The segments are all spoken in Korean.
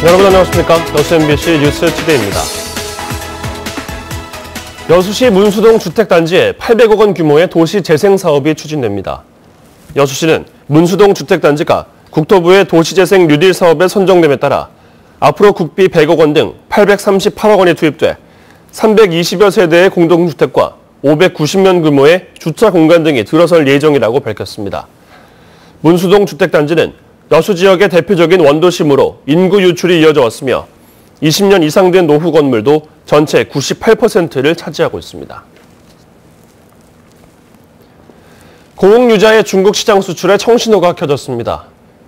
여러분 안녕하십니까? 여수 MBC 뉴스 투데이입니다. 여수시 문수동 주택단지에 800억 원 규모의 도시 재생 사업이 추진됩니다. 여수시는 문수동 주택단지가 국토부의 도시재생 뉴딜 사업에 선정됨에 따라 앞으로 국비 100억 원 등 838억 원이 투입돼 320여 세대의 공동주택과 590면 규모의 주차 공간 등이 들어설 예정이라고 밝혔습니다. 문수동 주택단지는 여수 지역의 대표적인 원도심으로 인구 유출이 이어져 왔으며 20년 이상 된 노후 건물도 전체 98%를 차지하고 있습니다. 고흥유자의 중국 시장 수출에 청신호가 켜졌습니다.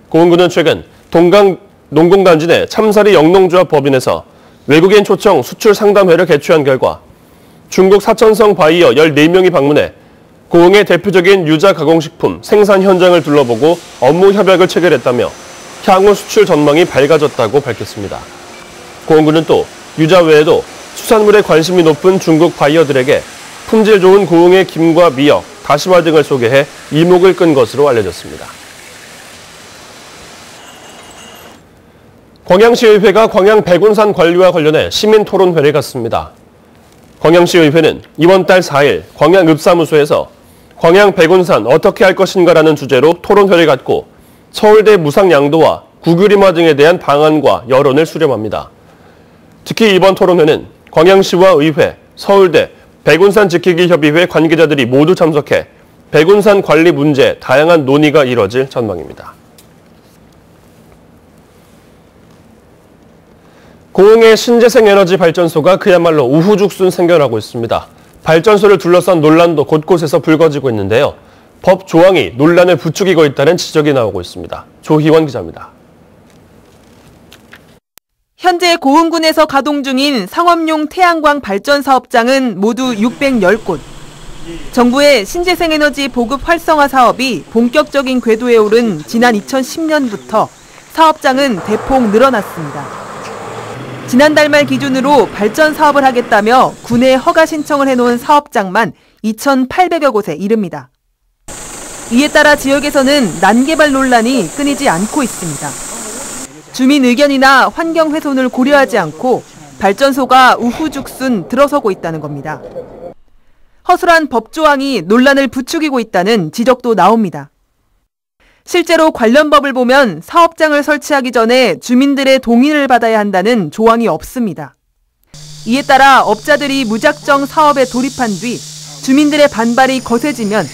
고흥군은 최근 동강 농공단지 내 참사리 영농조합 법인에서 외국인 초청 수출 상담회를 개최한 결과 중국 사천성 바이어 14명이 방문해 고흥의 대표적인 유자 가공식품 생산 현장을 둘러보고 업무 협약을 체결했다며 향후 수출 전망이 밝아졌다고 밝혔습니다. 고흥군은 또 유자 외에도 수산물에 관심이 높은 중국 바이어들에게 품질 좋은 고흥의 김과 미역, 다시마 등을 소개해 이목을 끈 것으로 알려졌습니다. 광양시의회가 광양 백운산 관리와 관련해 시민토론회를 갖습니다. 광양시의회는 이번 달 4일 광양읍사무소에서 광양 백운산 어떻게 할 것인가라는 주제로 토론회를 갖고 서울대 무상양도와 국유림화 등에 대한 방안과 여론을 수렴합니다. 특히 이번 토론회는 광양시와 의회, 서울대, 백운산 지키기 협의회 관계자들이 모두 참석해 백운산 관리 문제 다양한 논의가 이뤄질 전망입니다. 고흥의 신재생 에너지 발전소가 그야말로 우후죽순 생겨나고 있습니다. 발전소를 둘러싼 논란도 곳곳에서 불거지고 있는데요. 법 조항이 논란을 부추기고 있다는 지적이 나오고 있습니다. 조희원 기자입니다. 현재 고흥군에서 가동 중인 상업용 태양광 발전 사업장은 모두 610곳. 정부의 신재생에너지 보급 활성화 사업이 본격적인 궤도에 오른 지난 2010년부터 사업장은 대폭 늘어났습니다. 지난달 말 기준으로 발전 사업을 하겠다며 군에 허가 신청을 해놓은 사업장만 2,800여 곳에 이릅니다. 이에 따라 지역에서는 난개발 논란이 끊이지 않고 있습니다. 주민 의견이나 환경 훼손을 고려하지 않고 발전소가 우후죽순 들어서고 있다는 겁니다. 허술한 법 조항이 논란을 부추기고 있다는 지적도 나옵니다. 실제로 관련 법을 보면 사업장을 설치하기 전에 주민들의 동의를 받아야 한다는 조항이 없습니다. 이에 따라 업자들이 무작정 사업에 돌입한 뒤 주민들의 반발이 거세지면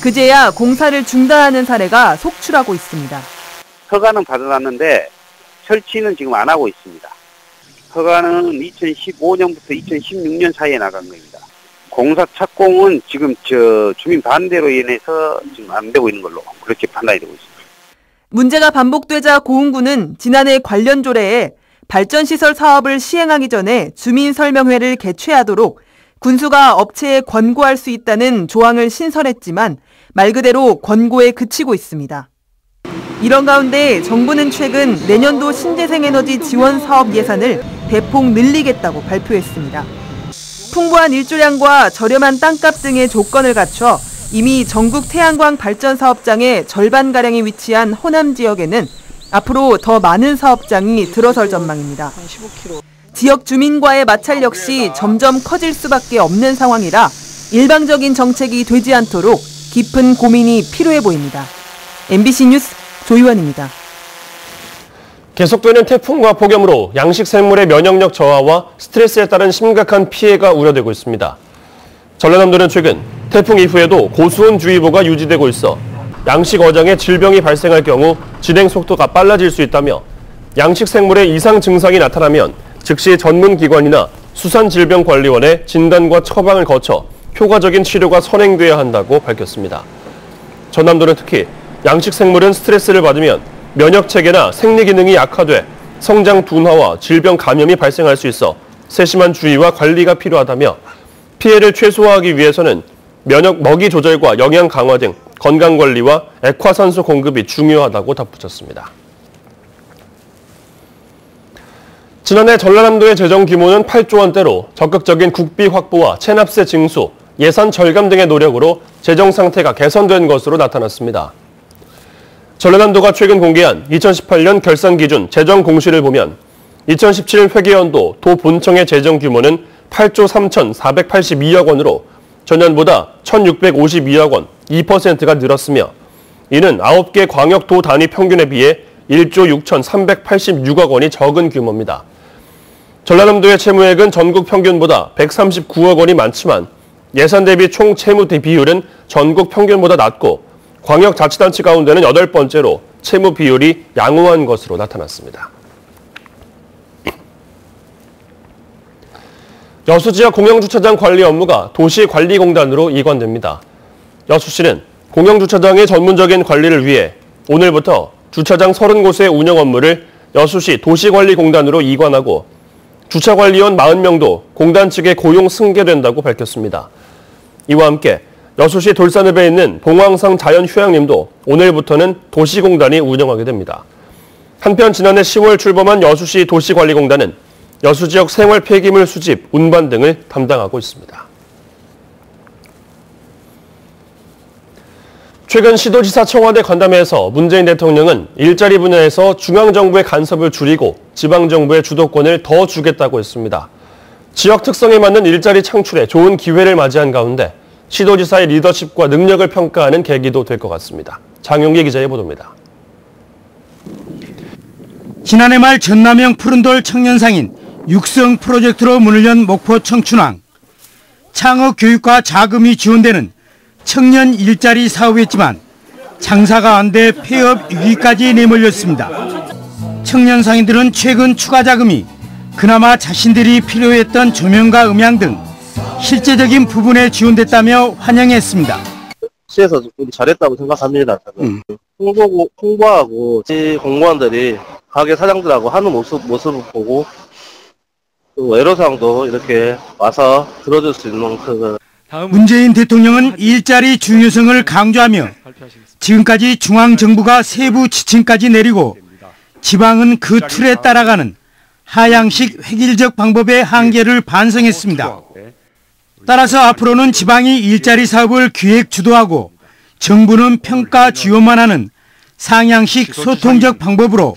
그제야 공사를 중단하는 사례가 속출하고 있습니다. 허가는 받아놨는데 설치는 지금 안 하고 있습니다. 허가는 2015년부터 2016년 사이에 나간 겁니다. 공사 착공은 지금 주민 반대로 인해서 지금 안 되고 있는 걸로 그렇게 판단이 되고 있습니다. 문제가 반복되자 고흥군은 지난해 관련 조례에 발전시설 사업을 시행하기 전에 주민 설명회를 개최하도록 군수가 업체에 권고할 수 있다는 조항을 신설했지만 말 그대로 권고에 그치고 있습니다. 이런 가운데 정부는 최근 내년도 신재생에너지 지원 사업 예산을 대폭 늘리겠다고 발표했습니다. 풍부한 일조량과 저렴한 땅값 등의 조건을 갖춰 이미 전국 태양광 발전 사업장의 절반가량이 위치한 호남 지역에는 앞으로 더 많은 사업장이 들어설 전망입니다. 지역 주민과의 마찰 역시 점점 커질 수밖에 없는 상황이라 일방적인 정책이 되지 않도록 깊은 고민이 필요해 보입니다. MBC 뉴스 조희원입니다. 계속되는 태풍과 폭염으로 양식 생물의 면역력 저하와 스트레스에 따른 심각한 피해가 우려되고 있습니다. 전라남도는 최근 태풍 이후에도 고수온주의보가 유지되고 있어 양식 어장에 질병이 발생할 경우 진행 속도가 빨라질 수 있다며 양식 생물의 이상 증상이 나타나면 즉시 전문기관이나 수산질병관리원의 진단과 처방을 거쳐 효과적인 치료가 선행돼야 한다고 밝혔습니다. 전남도는 특히 양식 생물은 스트레스를 받으면 면역체계나 생리기능이 약화돼 성장 둔화와 질병 감염이 발생할 수 있어 세심한 주의와 관리가 필요하다며 피해를 최소화하기 위해서는 먹이 조절과 영양 강화 등 건강관리와 액화산소 공급이 중요하다고 덧붙였습니다. 지난해 전라남도의 재정 규모는 8조 원대로 적극적인 국비 확보와 체납세 징수, 예산 절감 등의 노력으로 재정 상태가 개선된 것으로 나타났습니다. 전라남도가 최근 공개한 2018년 결산 기준 재정 공시를 보면 2017 회계연도 도 본청의 재정 규모는 8조 3,482억 원으로 전년보다 1,652억 원, 2%가 늘었으며 이는 9개 광역도 단위 평균에 비해 1조 6,386억 원이 적은 규모입니다. 전라남도의 채무액은 전국 평균보다 139억 원이 많지만 예산 대비 총 채무 비율은 전국 평균보다 낮고 광역자치단체 가운데는 8번째로 채무 비율이 양호한 것으로 나타났습니다. 여수지역 공영주차장 관리 업무가 도시관리공단으로 이관됩니다. 여수시는 공영주차장의 전문적인 관리를 위해 오늘부터 주차장 30곳의 운영 업무를 여수시 도시관리공단으로 이관하고 주차관리원 40명도 공단 측에 고용 승계된다고 밝혔습니다. 이와 함께 여수시 돌산읍에 있는 봉황성 자연휴양림도 오늘부터는 도시공단이 운영하게 됩니다. 한편 지난해 10월 출범한 여수시 도시관리공단은 여수 지역 생활 폐기물 수집, 운반 등을 담당하고 있습니다. 최근 시도지사 청와대 간담회에서 문재인 대통령은 일자리 분야에서 중앙정부의 간섭을 줄이고 지방정부의 주도권을 더 주겠다고 했습니다. 지역 특성에 맞는 일자리 창출에 좋은 기회를 맞이한 가운데 시도지사의 리더십과 능력을 평가하는 계기도 될 것 같습니다. 장용기 기자의 보도입니다. 지난해 말 전남형 푸른돌 청년상인 육성 프로젝트로 문을 연 목포 청춘항. 창업 교육과 자금이 지원되는 청년 일자리 사업이었지만 장사가 안 돼 폐업 위기까지 내몰렸습니다. 청년 상인들은 최근 추가 자금이 그나마 자신들이 필요했던 조명과 음향 등 실제적인 부분에 지원됐다며 환영했습니다. 시에서 좀 잘했다고 생각합니다. 홍보하고 공무원들이 가게 사장들하고 하는 모습을 보고 또 애로사항도 이렇게 와서 들어줄 수 있는 문재인 대통령은 일자리 중요성을 강조하며 지금까지 중앙정부가 세부 지침까지 내리고 지방은 그 틀에 따라가는 하향식 획일적 방법의 한계를 반성했습니다. 따라서 앞으로는 지방이 일자리 사업을 기획 주도하고 정부는 평가 지원만 하는 상향식 소통적 방법으로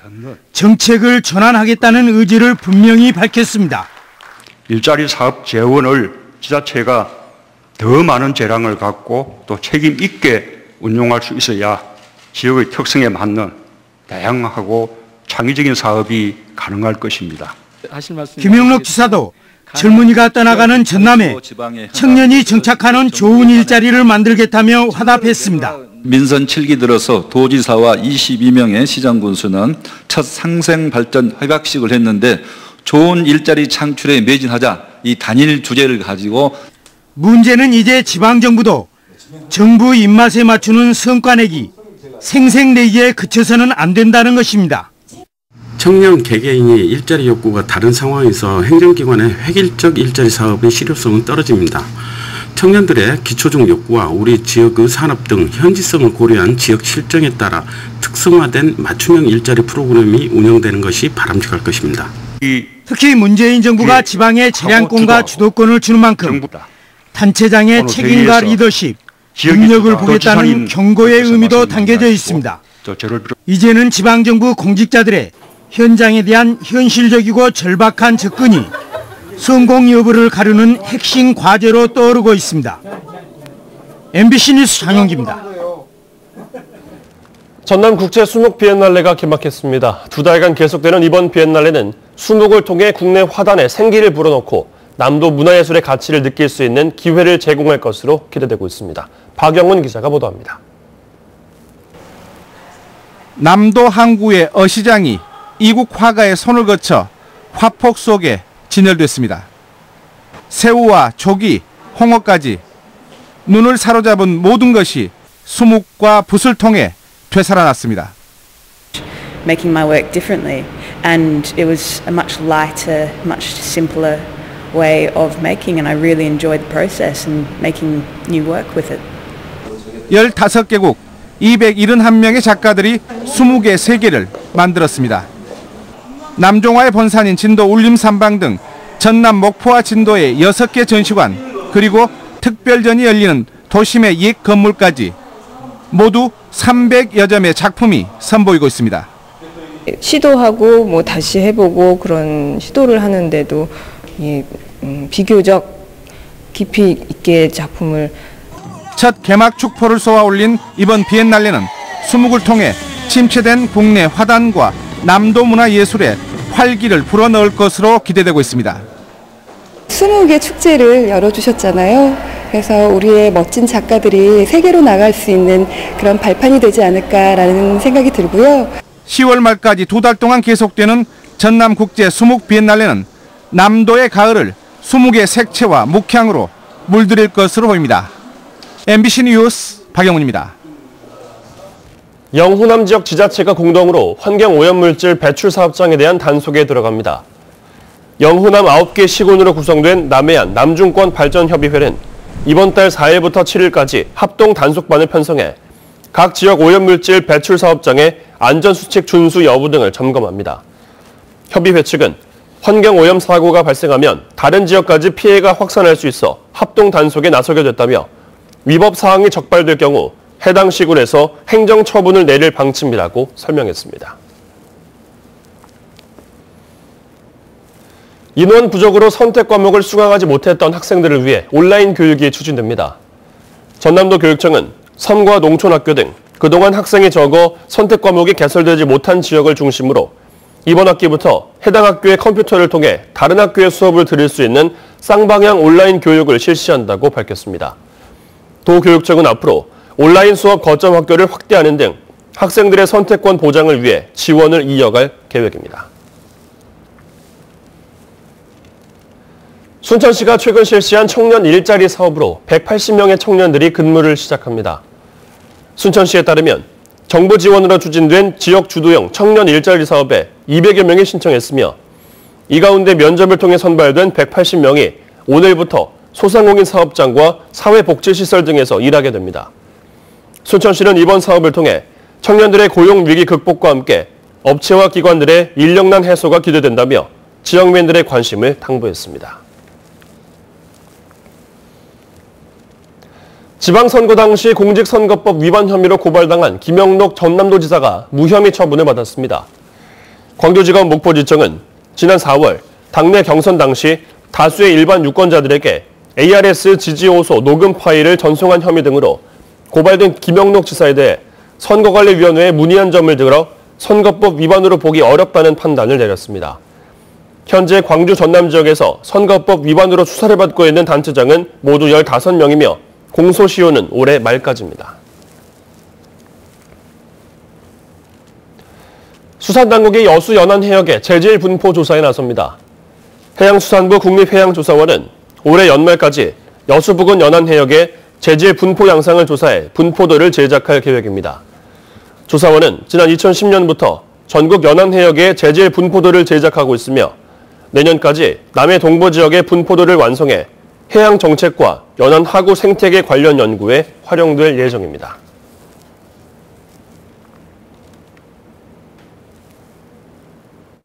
정책을 전환하겠다는 의지를 분명히 밝혔습니다. 일자리 사업 재원을 지자체가 더 많은 재량을 갖고 또 책임 있게 운용할 수 있어야 지역의 특성에 맞는 다양하고 창의적인 사업이 가능할 것입니다. 김영록 지사도 젊은이가 떠나가는 전남에 청년이 정착하는 좋은 일자리를 만들겠다며 화답했습니다. 민선 7기 들어서 도지사와 22명의 시장군수는 첫 상생발전 협약식을 했는데 좋은 일자리 창출에 매진하자 이 단일 주제를 가지고 문제는 이제 지방정부도 정부 입맛에 맞추는 성과 내기, 생색내기에 그쳐서는 안 된다는 것입니다. 청년 개개인이 일자리 욕구가 다른 상황에서 행정기관의 획일적 일자리 사업의 실효성은 떨어집니다. 청년들의 기초적 욕구와 우리 지역의 산업 등 현지성을 고려한 지역 실정에 따라 특성화된 맞춤형 일자리 프로그램이 운영되는 것이 바람직할 것입니다. 특히 문재인 정부가 지방에 재량권과 주도권을 주는 만큼 단체장의 책임과 리더십, 능력을 보겠다는 경고의 의미도 담겨져 있습니다. 이제는 지방정부 공직자들의 현장에 대한 현실적이고 절박한 접근이 성공 여부를 가르는 핵심 과제로 떠오르고 있습니다. MBC 뉴스 장용기입니다. 전남국제 수목 비엔날레가 개막했습니다. 2달간 계속되는 이번 비엔날레는 수목을 통해 국내 화단에 생기를 불어넣고 남도 문화예술의 가치를 느낄 수 있는 기회를 제공할 것으로 기대되고 있습니다. 박영훈 기자가 보도합니다. 남도 항구의 어시장이 이국 화가의 손을 거쳐 화폭 속에 진열됐습니다. 새우와 조기, 홍어까지 눈을 사로잡은 모든 것이 수묵과 붓을 통해 되살아났습니다. Making my work differently, and it was a much lighter, much simpler way of making, and I really enjoyed the process and making new work with it. 15개국 271명의 작가들이 20개 세계를 만들었습니다. 남종화의 본산인 진도 울림산방 등 전남 목포와 진도의 6개 전시관 그리고 특별전이 열리는 도심의 옛 건물까지 모두 300여 점의 작품이 선보이고 있습니다. 시도하고 뭐 다시 해보고 그런 시도를 하는데도 비교적 깊이 있게 작품을 첫 개막 축포를 쏘아 올린 이번 비엔날레는 수묵을 통해 침체된 국내 화단과 남도 문화예술의 활기를 불어넣을 것으로 기대되고 있습니다. 20개 축제를 열어주셨잖아요. 그래서 우리의 멋진 작가들이 세계로 나갈 수 있는 그런 발판이 되지 않을까라는 생각이 들고요. 10월 말까지 2달 동안 계속되는 전남국제 수묵 비엔날레는 남도의 가을을 수묵의 색채와 묵향으로 물들일 것으로 보입니다. MBC 뉴스 박영훈입니다. 영호남 지역 지자체가 공동으로 환경오염물질 배출 사업장에 대한 단속에 들어갑니다. 영호남 9개 시군으로 구성된 남해안 남중권 발전협의회는 이번 달 4일부터 7일까지 합동 단속반을 편성해 각 지역 오염물질 배출 사업장의 안전수칙 준수 여부 등을 점검합니다. 협의회 측은 환경오염 사고가 발생하면 다른 지역까지 피해가 확산할 수 있어 합동 단속에 나서게 됐다며 위법 사항이 적발될 경우 해당 시군에서 행정처분을 내릴 방침이라고 설명했습니다. 인원 부족으로 선택 과목을 수강하지 못했던 학생들을 위해 온라인 교육이 추진됩니다. 전남도 교육청은 섬과 농촌학교 등 그동안 학생이 적어 선택 과목이 개설되지 못한 지역을 중심으로 이번 학기부터 해당 학교의 컴퓨터를 통해 다른 학교의 수업을 들을 수 있는 쌍방향 온라인 교육을 실시한다고 밝혔습니다. 도교육청은 앞으로 온라인 수업 거점 학교를 확대하는 등 학생들의 선택권 보장을 위해 지원을 이어갈 계획입니다. 순천시가 최근 실시한 청년 일자리 사업으로 180명의 청년들이 근무를 시작합니다. 순천시에 따르면 정부 지원으로 추진된 지역 주도형 청년 일자리 사업에 200여 명이 신청했으며 이 가운데 면접을 통해 선발된 180명이 오늘부터 소상공인 사업장과 사회복지시설 등에서 일하게 됩니다. 순천시는 이번 사업을 통해 청년들의 고용 위기 극복과 함께 업체와 기관들의 인력난 해소가 기대된다며 지역민들의 관심을 당부했습니다. 지방선거 당시 공직선거법 위반 혐의로 고발당한 김영록 전남도지사가 무혐의 처분을 받았습니다. 광주지검 목포지청은 지난 4월 당내 경선 당시 다수의 일반 유권자들에게 ARS 지지호소 녹음 파일을 전송한 혐의 등으로 고발된 김영록 지사에 대해 선거관리위원회에 문의한 점을 들어 선거법 위반으로 보기 어렵다는 판단을 내렸습니다. 현재 광주 전남 지역에서 선거법 위반으로 수사를 받고 있는 단체장은 모두 15명이며 공소시효는 올해 말까지입니다. 수산당국이 여수 연안해역의 재질 분포 조사에 나섭니다. 해양수산부 국립해양조사원은 올해 연말까지 여수 부근 연안해역의 재질 분포 양상을 조사해 분포도를 제작할 계획입니다. 조사원은 지난 2010년부터 전국 연안해역의 재질 분포도를 제작하고 있으며 내년까지 남해 동부 지역의 분포도를 완성해 해양 정책과 연안 하구 생태계 관련 연구에 활용될 예정입니다.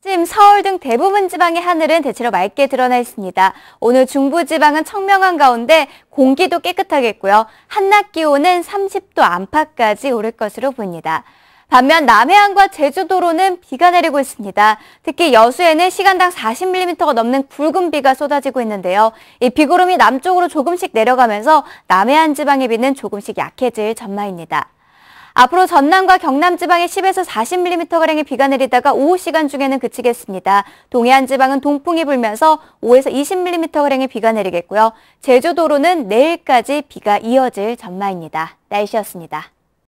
지금 서울 등 대부분 지방의 하늘은 대체로 맑게 드러나 있습니다. 오늘 중부지방은 청명한 가운데 공기도 깨끗하겠고요. 한낮 기온은 30도 안팎까지 오를 것으로 보입니다. 반면 남해안과 제주도로는 비가 내리고 있습니다. 특히 여수에는 시간당 40mm가 넘는 굵은 비가 쏟아지고 있는데요. 이 비구름이 남쪽으로 조금씩 내려가면서 남해안 지방의 비는 조금씩 약해질 전망입니다. 앞으로 전남과 경남 지방에 10에서 40mm가량의 비가 내리다가 오후 시간 중에는 그치겠습니다. 동해안 지방은 동풍이 불면서 5에서 20mm가량의 비가 내리겠고요. 제주도로는 내일까지 비가 이어질 전망입니다. 날씨였습니다.